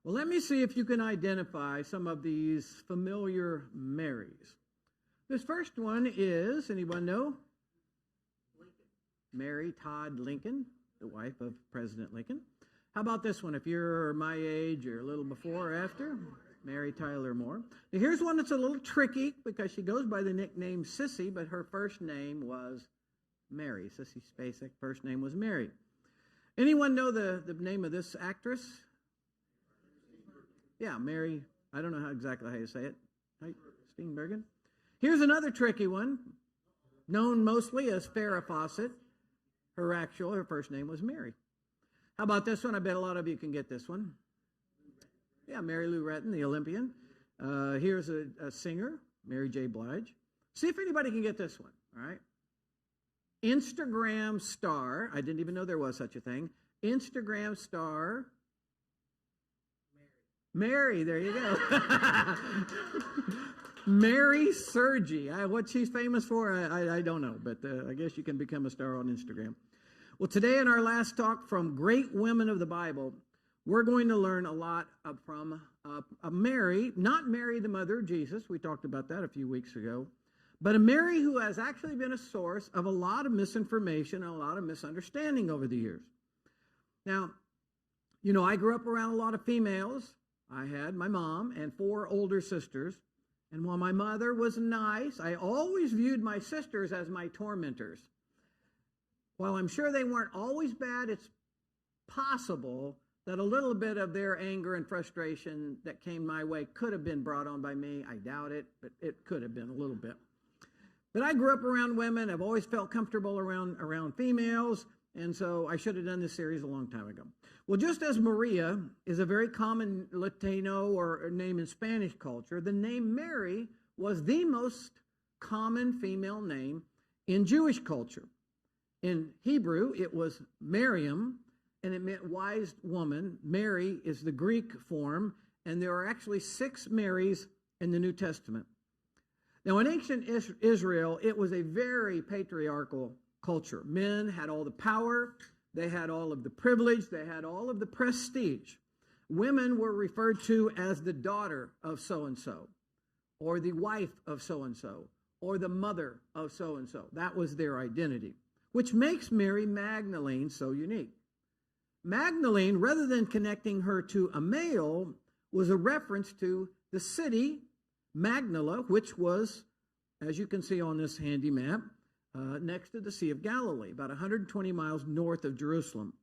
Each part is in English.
Well, let me see if you can identify some of these familiar Marys. This first one is, anyone know? Lincoln. Mary Todd Lincoln, the wife of President Lincoln. How about this one? If you're my age or a little before or after, Mary Tyler Moore. Now, here's one that's a little tricky because she goes by the nickname Sissy, but her first name was Mary. Sissy Spacek, first name was Mary. Anyone know the name of this actress? Yeah, Mary, I don't know exactly how you say it. Steenburgen. Here's another tricky one, known mostly as Farrah Fawcett. Her first name was Mary. How about this one? I bet a lot of you can get this one. Yeah, Mary Lou Retton, the Olympian. Here's a singer, Mary J. Blige. See if anybody can get this one, all right? Instagram star. I didn't even know there was such a thing. Instagram star. Mary, there you go. Mary Sergi. What she's famous for, I don't know, but I guess you can become a star on Instagram. Well, today in our last talk from Great Women of the Bible, we're going to learn a lot from a Mary, not Mary the mother of Jesus. We talked about that a few weeks ago. But a Mary who has actually been a source of a lot of misinformation and a lot of misunderstanding over the years. Now, you know, I grew up around a lot of females. I had my mom and 4 older sisters. And while my mother was nice, I always viewed my sisters as my tormentors. While I'm sure they weren't always bad, it's possible that a little bit of their anger and frustration that came my way could have been brought on by me. I doubt it, but it could have been a little bit. But I grew up around women. I've always felt comfortable around females, and so I should have done this series a long time ago. Well, just as Maria is a very common Latino or name in Spanish culture, the name Mary was the most common female name in Jewish culture. In Hebrew, it was Miriam, and it meant wise woman. Mary is the Greek form, and there are actually 6 Marys in the New Testament. Now, in ancient Israel, it was a very patriarchal culture. Men had all the power, they had all of the privilege, they had all of the prestige. Women were referred to as the daughter of so-and-so, or the wife of so-and-so, or the mother of so-and-so. That was their identity, which makes Mary Magdalene so unique. Magdalene, rather than connecting her to a male, was a reference to the city, Magdala, which was, as you can see on this handy map, next to the Sea of Galilee, about 120 miles north of Jerusalem.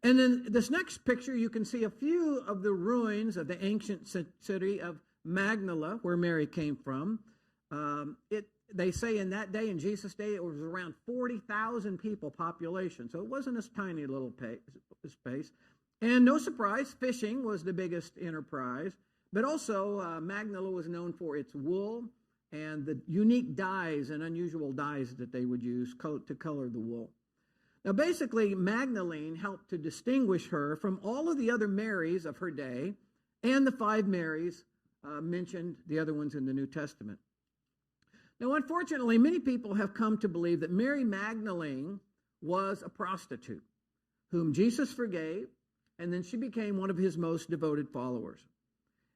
And then this next picture, you can see a few of the ruins of the ancient city of Magdala, where Mary came from. They say in that day, in Jesus' day, it was around 40,000 people population. So it wasn't a tiny little space. And no surprise, fishing was the biggest enterprise. But also, Magdala was known for its wool and the unique dyes and unusual dyes that they would use to color the wool. Now, basically, Magdalene helped to distinguish her from all of the other Marys of her day and the 5 Marys mentioned, the other ones in the New Testament. Now, unfortunately, many people have come to believe that Mary Magdalene was a prostitute whom Jesus forgave, and then she became one of his most devoted followers.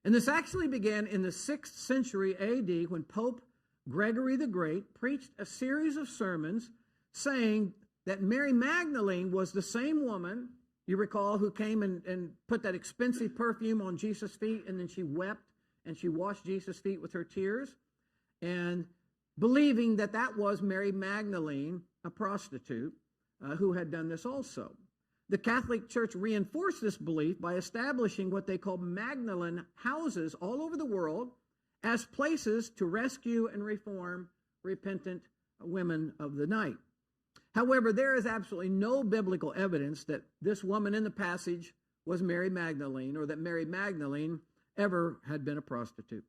And this actually began in the 6th century AD when Pope Gregory the Great preached a series of sermons saying that Mary Magdalene was the same woman, you recall, who came and put that expensive perfume on Jesus' feet, and then she wept and she washed Jesus' feet with her tears, and believing that that was Mary Magdalene, a prostitute, who had done this also. The Catholic Church reinforced this belief by establishing what they call Magdalene houses all over the world as places to rescue and reform repentant women of the night. However, there is absolutely no biblical evidence that this woman in the passage was Mary Magdalene or that Mary Magdalene ever had been a prostitute.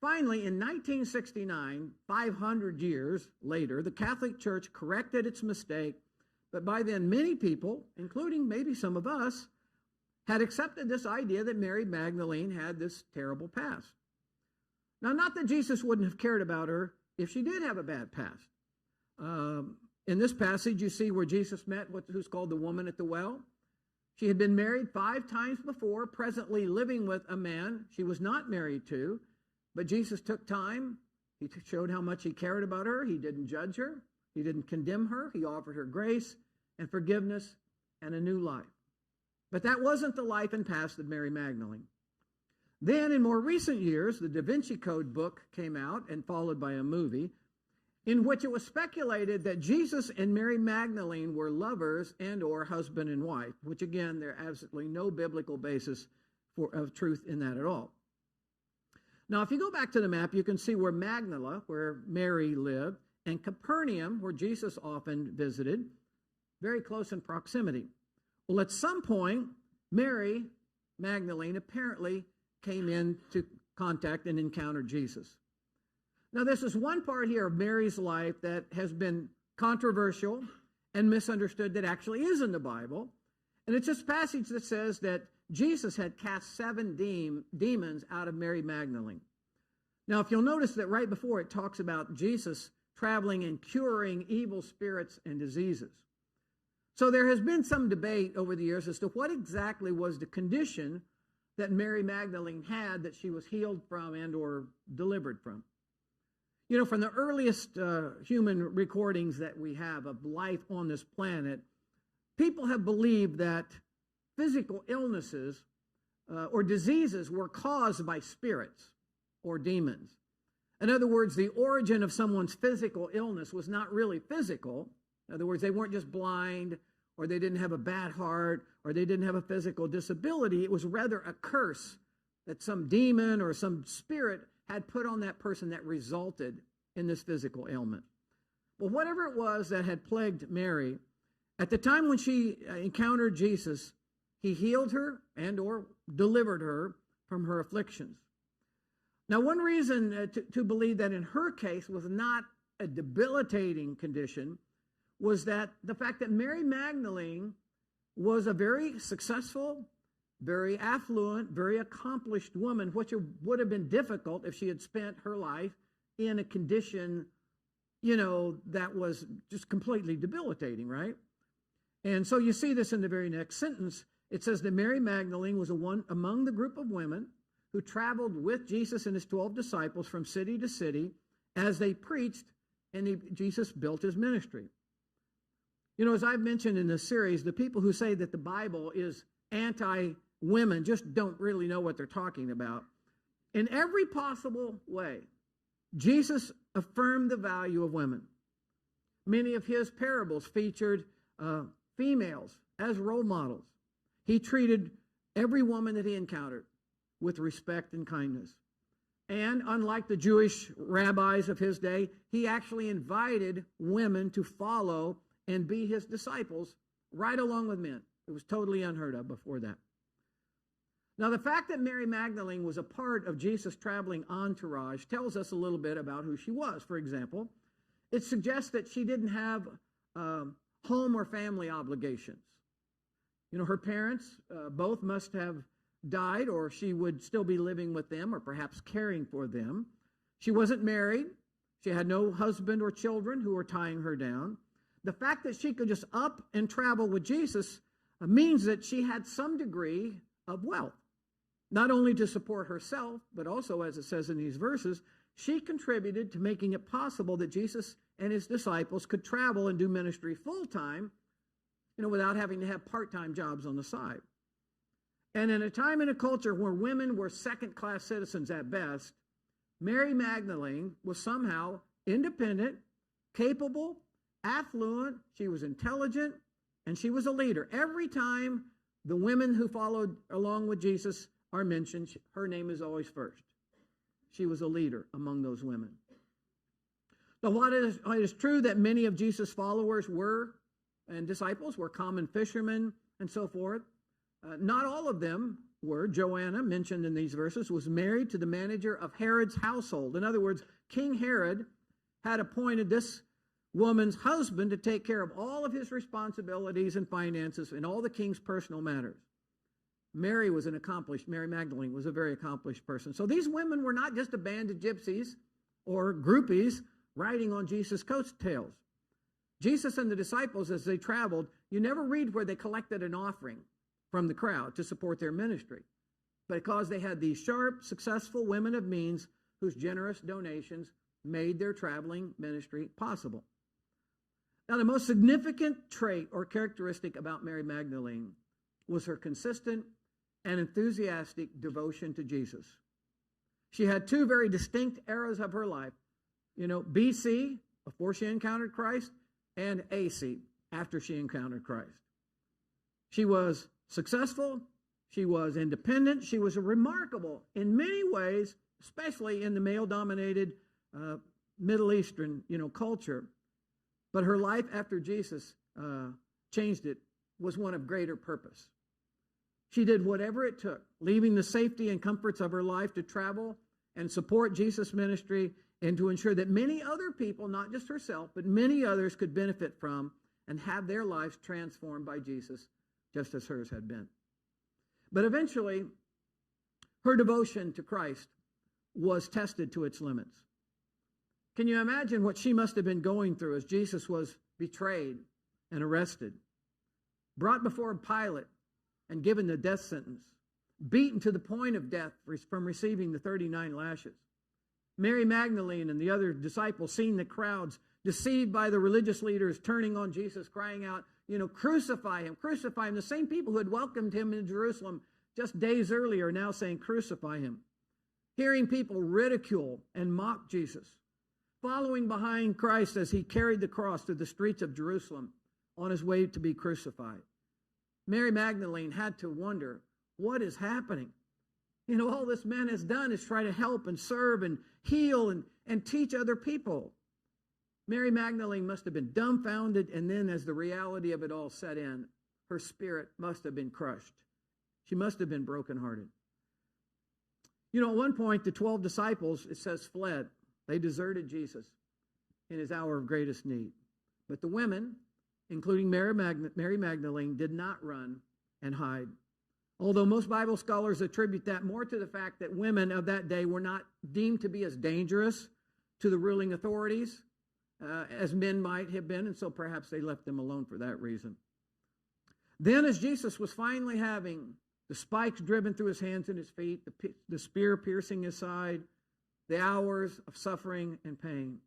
Finally, in 1969, 500 years later, the Catholic Church corrected its mistake, but by then many people, including maybe some of us, had accepted this idea that Mary Magdalene had this terrible past. Now, not that Jesus wouldn't have cared about her if she did have a bad past. In this passage, you see where Jesus met with who's called the woman at the well. She had been married 5 times before, presently living with a man she was not married to, but Jesus took time. He showed how much he cared about her. He didn't judge her. He didn't condemn her. He offered her grace and forgiveness and a new life. But that wasn't the life and past of Mary Magdalene. Then, in more recent years, the Da Vinci Code book came out and followed by a movie in which it was speculated that Jesus and Mary Magdalene were lovers and or husband and wife, which again, there's absolutely no biblical basis of truth in that at all. Now, if you go back to the map, you can see where Magdala, where Mary lived, and Capernaum, where Jesus often visited, very close in proximity. Well, at some point, Mary Magdalene apparently came into contact and encountered Jesus. Now, this is one part here of Mary's life that has been controversial and misunderstood that actually is in the Bible. And it's this passage that says that Jesus had cast 7 demons out of Mary Magdalene. Now, if you'll notice that right before it talks about Jesus traveling and curing evil spirits and diseases. So there has been some debate over the years as to what exactly was the condition that Mary Magdalene had that she was healed from and or delivered from. You know, from the earliest human recordings that we have of life on this planet, people have believed that physical illnesses or diseases were caused by spirits or demons. In other words, the origin of someone's physical illness was not really physical. In other words, they weren't just blind, or they didn't have a bad heart, or they didn't have a physical disability. It was rather a curse that some demon or some spirit had put on that person that resulted in this physical ailment. Well, whatever it was that had plagued Mary, at the time when she encountered Jesus, he healed her and or delivered her from her afflictions. Now, one reason to believe that in her case was not a debilitating condition was that the fact that Mary Magdalene was a very successful, very affluent, very accomplished woman, which would have been difficult if she had spent her life in a condition, you know, that was just completely debilitating, right? And so you see this in the very next sentence. It says that Mary Magdalene was one among the group of women who traveled with Jesus and his 12 disciples from city to city as they preached, and Jesus built his ministry. You know, as I've mentioned in this series, the people who say that the Bible is anti-women just don't really know what they're talking about. In every possible way, Jesus affirmed the value of women. Many of his parables featured females as role models. He treated every woman that he encountered with respect and kindness. And unlike the Jewish rabbis of his day, he actually invited women to follow and be his disciples right along with men. It was totally unheard of before that. Now, the fact that Mary Magdalene was a part of Jesus' traveling entourage tells us a little bit about who she was. For example, it suggests that she didn't have home or family obligations. You know, her parents both must have died, or she would still be living with them or perhaps caring for them. She wasn't married. She had no husband or children who were tying her down. The fact that she could just up and travel with Jesus means that she had some degree of wealth, not only to support herself, but also, as it says in these verses, she contributed to making it possible that Jesus and his disciples could travel and do ministry full-time, you know, without having to have part-time jobs on the side. And in a time and a culture where women were second-class citizens at best, Mary Magdalene was somehow independent, capable, affluent, she was intelligent, and she was a leader. Every time the women who followed along with Jesus are mentioned, her name is always first. She was a leader among those women. But while it is true that many of Jesus' followers were, and disciples were common fishermen and so forth, not all of them were. Joanna, mentioned in these verses, was married to the manager of Herod's household. In other words, King Herod had appointed this woman's husband to take care of all of his responsibilities and finances and all the king's personal matters. Mary Magdalene was a very accomplished person. So these women were not just a band of gypsies or groupies riding on Jesus' coattails. Jesus and the disciples, as they traveled, you never read where they collected an offering. from the crowd to support their ministry, because they had these sharp, successful women of means whose generous donations made their traveling ministry possible. Now, the most significant trait or characteristic about Mary Magdalene was her consistent and enthusiastic devotion to Jesus. She had two very distinct eras of her life, BC, before she encountered Christ, and AC, after she encountered Christ. She was successful, she was independent, she was remarkable in many ways, especially in the male-dominated Middle Eastern, culture. But her life after Jesus changed it was one of greater purpose. She did whatever it took, leaving the safety and comforts of her life to travel and support Jesus' ministry and to ensure that many other people, not just herself, but many others could benefit from and have their lives transformed by Jesus, just as hers had been. But eventually, her devotion to Christ was tested to its limits. Can you imagine what she must have been going through as Jesus was betrayed and arrested, brought before Pilate and given the death sentence, beaten to the point of death from receiving the 39 lashes? Mary Magdalene and the other disciples, seeing the crowds deceived by the religious leaders turning on Jesus, crying out, crucify him, crucify him. The same people who had welcomed him in Jerusalem just days earlier are now saying, crucify him. Hearing people ridicule and mock Jesus, following behind Christ as he carried the cross through the streets of Jerusalem on his way to be crucified. Mary Magdalene had to wonder, what is happening? All this man has done is try to help and serve and heal and teach other people. Mary Magdalene must have been dumbfounded, and then as the reality of it all set in, her spirit must have been crushed. She must have been brokenhearted. At one point, the 12 disciples, it says, fled. They deserted Jesus in his hour of greatest need. But the women, including Mary Magdalene, did not run and hide. Although most Bible scholars attribute that more to the fact that women of that day were not deemed to be as dangerous to the ruling authorities as men might have been, and so perhaps they left them alone for that reason. Then as Jesus was finally having the spikes driven through his hands and his feet, the spear piercing his side, the hours of suffering and pain,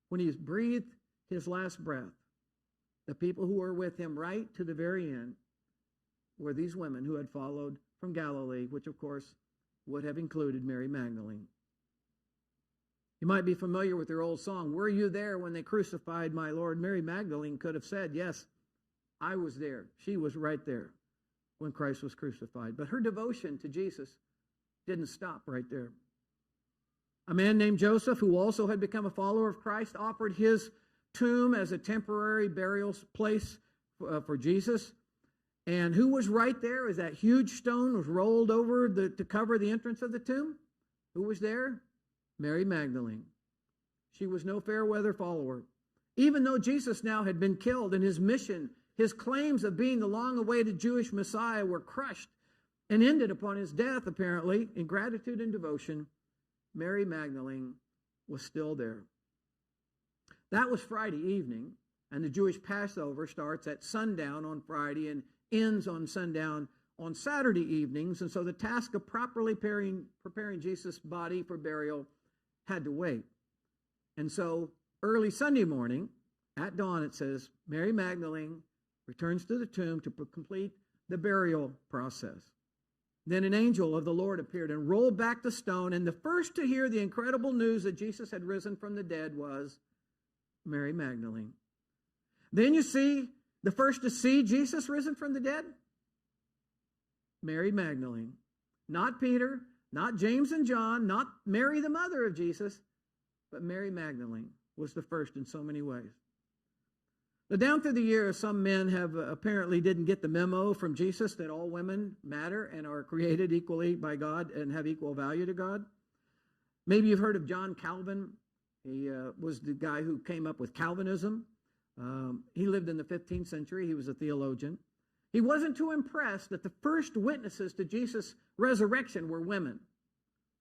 when he breathed his last breath, the people who were with him right to the very end were these women who had followed from Galilee, which of course would have included Mary Magdalene. You might be familiar with their old song, "Were you there when they crucified my Lord?" Mary Magdalene could have said, yes, I was there. She was right there when Christ was crucified. But her devotion to Jesus didn't stop right there. A man named Joseph, who also had become a follower of Christ, offered his tomb as a temporary burial place for Jesus. And who was right there as that huge stone was rolled over to cover the entrance of the tomb? Who was there? Mary Magdalene. She was no fair weather follower. Even though Jesus now had been killed and his mission, his claims of being the long-awaited Jewish Messiah were crushed and ended upon his death, apparently, in gratitude and devotion, Mary Magdalene was still there. That was Friday evening, and the Jewish Passover starts at sundown on Friday and ends on sundown on Saturday evenings, and so the task of properly preparing Jesus' body for burial had to wait. And so early Sunday morning, at dawn, it says, Mary Magdalene returns to the tomb to complete the burial process. Then an angel of the Lord appeared and rolled back the stone, and the first to hear the incredible news that Jesus had risen from the dead was Mary Magdalene. Then you see the first to see Jesus risen from the dead? Mary Magdalene. Not Peter, not James and John, not Mary, the mother of Jesus, but Mary Magdalene was the first in so many ways. Now, down through the years, some men have apparently didn't get the memo from Jesus that all women matter and are created equally by God and have equal value to God. Maybe you've heard of John Calvin. He was the guy who came up with Calvinism. He lived in the 15th century. He was a theologian. He wasn't too impressed that the first witnesses to Jesus' resurrection were women,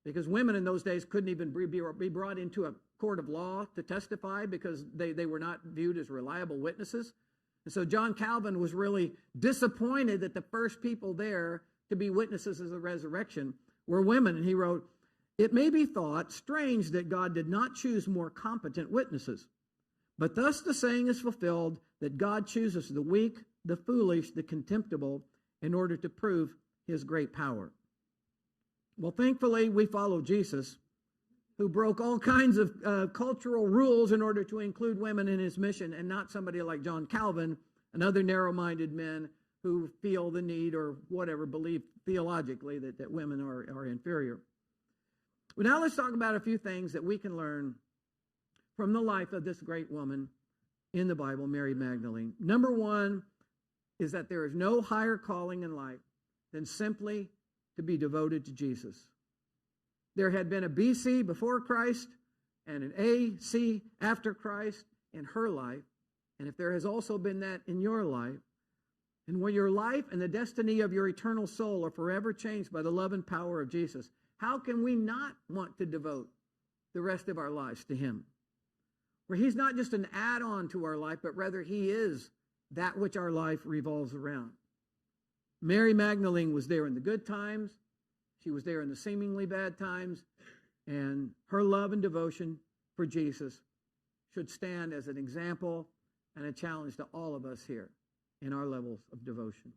because women in those days couldn't even be brought into a court of law to testify because they were not viewed as reliable witnesses. And so John Calvin was really disappointed that the first people there to be witnesses of the resurrection were women. And he wrote, "It may be thought strange that God did not choose more competent witnesses. But thus the saying is fulfilled that God chooses the weak, the foolish, the contemptible, in order to prove his great power." Well, thankfully, we follow Jesus, who broke all kinds of cultural rules in order to include women in his mission, and not somebody like John Calvin and other narrow-minded men who feel the need or whatever, believe theologically that women are inferior. Well, now let's talk about a few things that we can learn from the life of this great woman in the Bible, Mary Magdalene. Number one is that there is no higher calling in life than simply to be devoted to Jesus. There had been a BC before Christ and an AC after Christ in her life. And if there has also been that in your life, and when your life and the destiny of your eternal soul are forever changed by the love and power of Jesus, how can we not want to devote the rest of our lives to him? Where he's not just an add-on to our life, but rather he is that which our life revolves around. Mary Magdalene was there in the good times. She was there in the seemingly bad times. And her love and devotion for Jesus should stand as an example and a challenge to all of us here in our levels of devotion.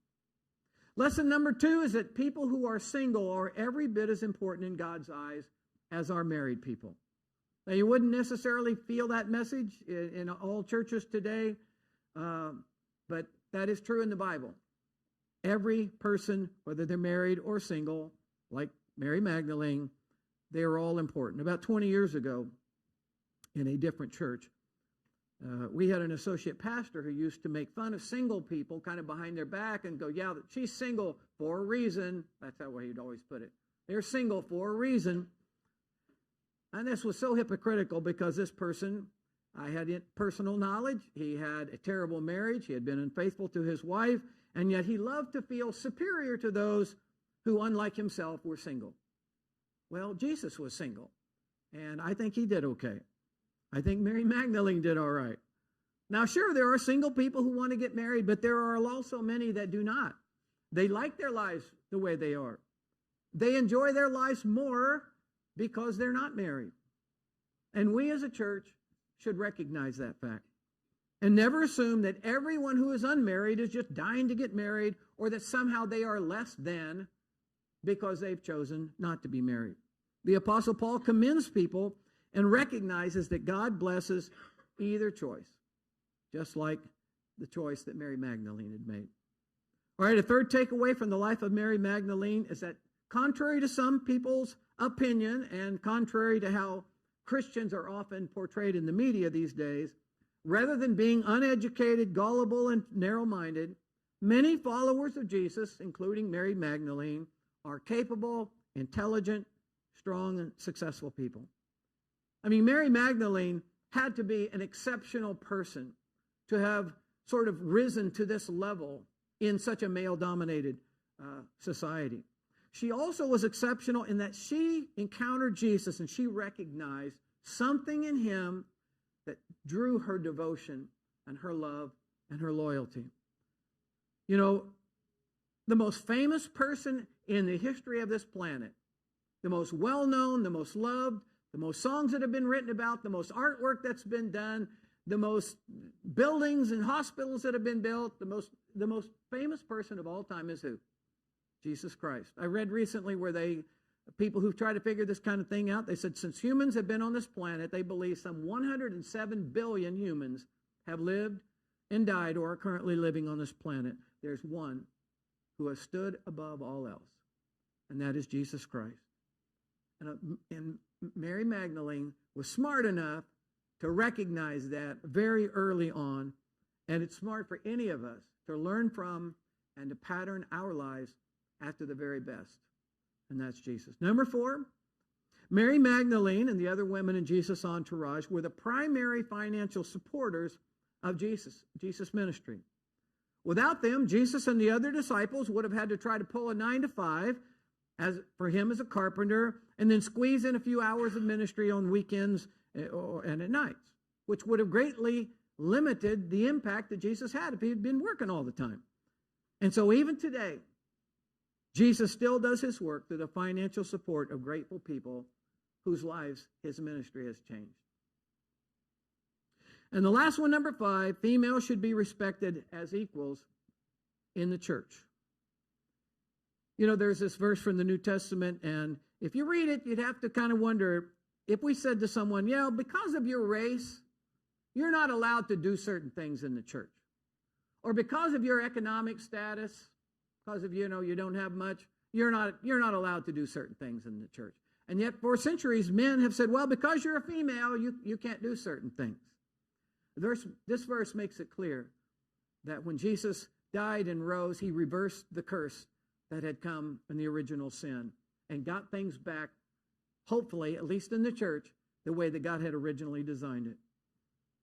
Lesson number two is that people who are single are every bit as important in God's eyes as are married people. Now, you wouldn't necessarily feel that message in all churches today, but that is true in the Bible. Every person, whether they're married or single, like Mary Magdalene, they are all important. About 20 years ago, in a different church, we had an associate pastor who used to make fun of single people kind of behind their back and go, "Yeah, she's single for a reason." That's how he'd always put it. They're single for a reason. And this was so hypocritical because this person, I had personal knowledge. He had a terrible marriage. He had been unfaithful to his wife. And yet he loved to feel superior to those who, unlike himself, were single. Well, Jesus was single. And I think he did okay. I think Mary Magdalene did all right. Now, sure, there are single people who want to get married, but there are also many that do not. They like their lives the way they are. They enjoy their lives more because they're not married. And we as a church should recognize that fact and never assume that everyone who is unmarried is just dying to get married, or that somehow they are less than because they've chosen not to be married. The Apostle Paul commends people and recognizes that God blesses either choice, just like the choice that Mary Magdalene had made. All right, a third takeaway from the life of Mary Magdalene is that contrary to some people's opinion and contrary to how Christians are often portrayed in the media these days, rather than being uneducated, gullible, and narrow-minded, many followers of Jesus, including Mary Magdalene, are capable, intelligent, strong, and successful people. I mean, Mary Magdalene had to be an exceptional person to have sort of risen to this level in such a male-dominated society. She also was exceptional in that she encountered Jesus and she recognized something in him that drew her devotion and her love and her loyalty. You know, the most famous person in the history of this planet, the most well-known, the most loved, the most songs that have been written about, the most artwork that's been done, the most buildings and hospitals that have been built, the most famous person of all time is who? Jesus Christ. I read recently where people who've tried to figure this kind of thing out, they said since humans have been on this planet, they believe some 107 billion humans have lived and died or are currently living on this planet. There's one who has stood above all else, and that is Jesus Christ. And Mary Magdalene was smart enough to recognize that very early on, and it's smart for any of us to learn from and to pattern our lives after the very best, and that's Jesus. Number 4, Mary Magdalene and the other women in Jesus' entourage were the primary financial supporters of Jesus' ministry. Without them, Jesus and the other disciples would have had to try to pull a 9-to-5 for him as a carpenter, and then squeeze in a few hours of ministry on weekends and at nights, which would have greatly limited the impact that Jesus had if he had been working all the time. And so even today, Jesus still does his work through the financial support of grateful people whose lives his ministry has changed. And the last one, number 5, females should be respected as equals in the church. You know, there's this verse from the New Testament, and if you read it, you'd have to kind of wonder, if we said to someone, yeah, because of your race, you're not allowed to do certain things in the church. Or because of your economic status, because of, you don't have much, you're not allowed to do certain things in the church. And yet for centuries, men have said, well, because you're a female, you can't do certain things. This verse makes it clear that when Jesus died and rose, he reversed the curse that had come in the original sin and got things back, hopefully, at least in the church, the way that God had originally designed it.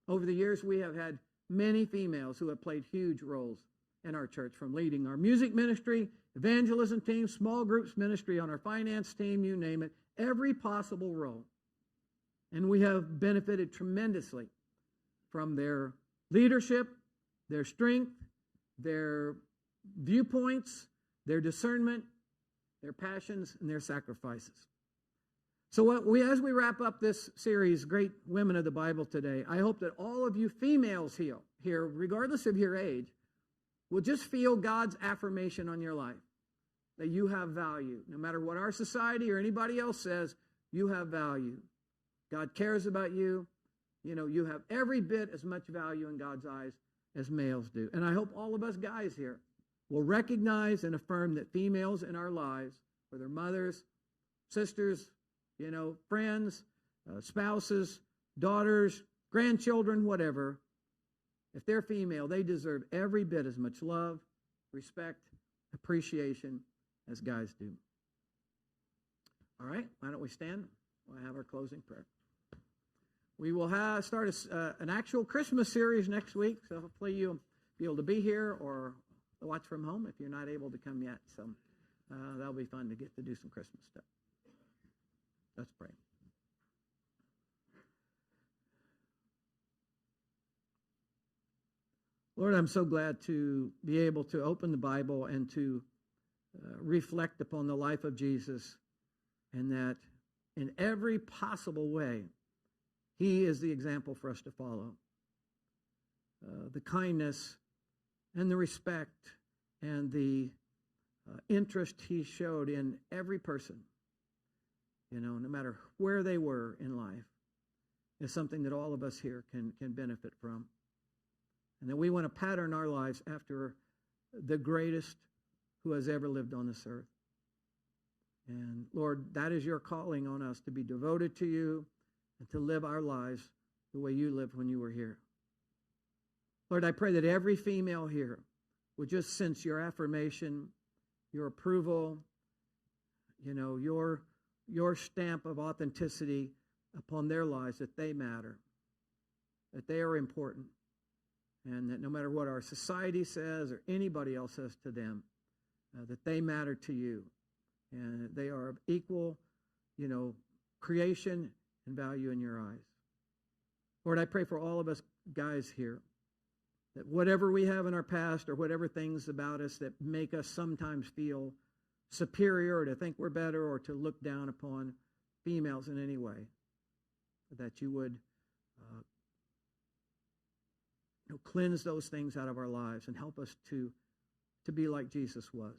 Over the years, we have had many females who have played huge roles in our church, from leading our music ministry, evangelism team, small groups ministry, on our finance team, you name it, every possible role. And we have benefited tremendously from their leadership, their strength, their viewpoints, their discernment, their passions, and their sacrifices. So as we wrap up this series, Great Women of the Bible today, I hope that all of you females here, regardless of your age, will just feel God's affirmation on your life, that you have value. No matter what our society or anybody else says, you have value. God cares about you. You have every bit as much value in God's eyes as males do. And I hope all of us guys here will recognize and affirm that females in our lives, whether mothers, sisters, friends, spouses, daughters, grandchildren, whatever, if they're female, they deserve every bit as much love, respect, appreciation as guys do. All right, why don't we stand? We'll have our closing prayer. We will start an actual Christmas series next week, so hopefully you'll be able to be here or watch from home if you're not able to come yet. So that'll be fun to get to do some Christmas stuff. Let's pray. Lord, I'm so glad to be able to open the Bible and to reflect upon the life of Jesus, and that in every possible way, he is the example for us to follow. The kindness and the respect and the interest he showed in every person, no matter where they were in life, is something that all of us here can benefit from. And that we want to pattern our lives after the greatest who has ever lived on this earth. And Lord, that is your calling on us, to be devoted to you and to live our lives the way you lived when you were here. Lord, I pray that every female here would just sense your affirmation, your approval, your stamp of authenticity upon their lives, that they matter, that they are important, and that no matter what our society says or anybody else says to them, that they matter to you, and that they are of equal, creation and value in your eyes. Lord, I pray for all of us guys here, that whatever we have in our past or whatever things about us that make us sometimes feel superior or to think we're better or to look down upon females in any way, that you would cleanse those things out of our lives and help us to be like Jesus was.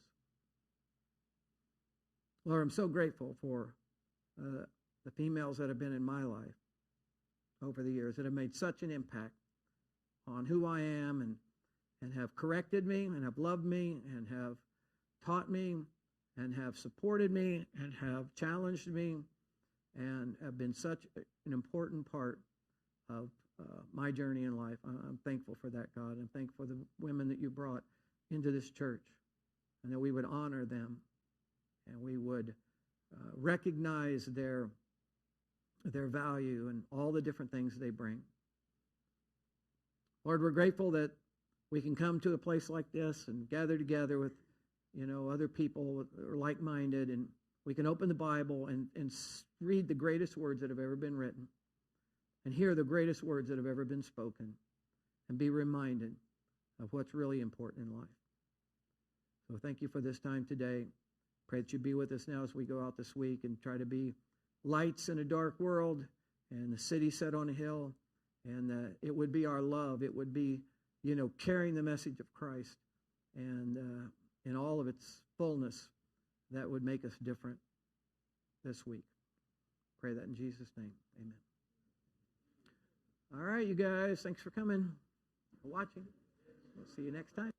Lord, I'm so grateful for the females that have been in my life over the years, that have made such an impact on who I am, and have corrected me and have loved me and have taught me and have supported me and have challenged me and have been such an important part of my journey in life. I'm thankful for that, God. I'm thankful for the women that you brought into this church, and that we would honor them and we would recognize their value and all the different things they bring. Lord, we're grateful that we can come to a place like this and gather together with, other people that are like-minded, and we can open the Bible and read the greatest words that have ever been written and hear the greatest words that have ever been spoken. and be reminded of what's really important in life. So thank you for this time today. Pray that you be with us now as we go out this week and try to be lights in a dark world and the city set on a hill. And it would be our love. It would be, carrying the message of Christ and in all of its fullness that would make us different this week. Pray that in Jesus' name. Amen. All right, you guys. Thanks for coming, for watching. We'll see you next time.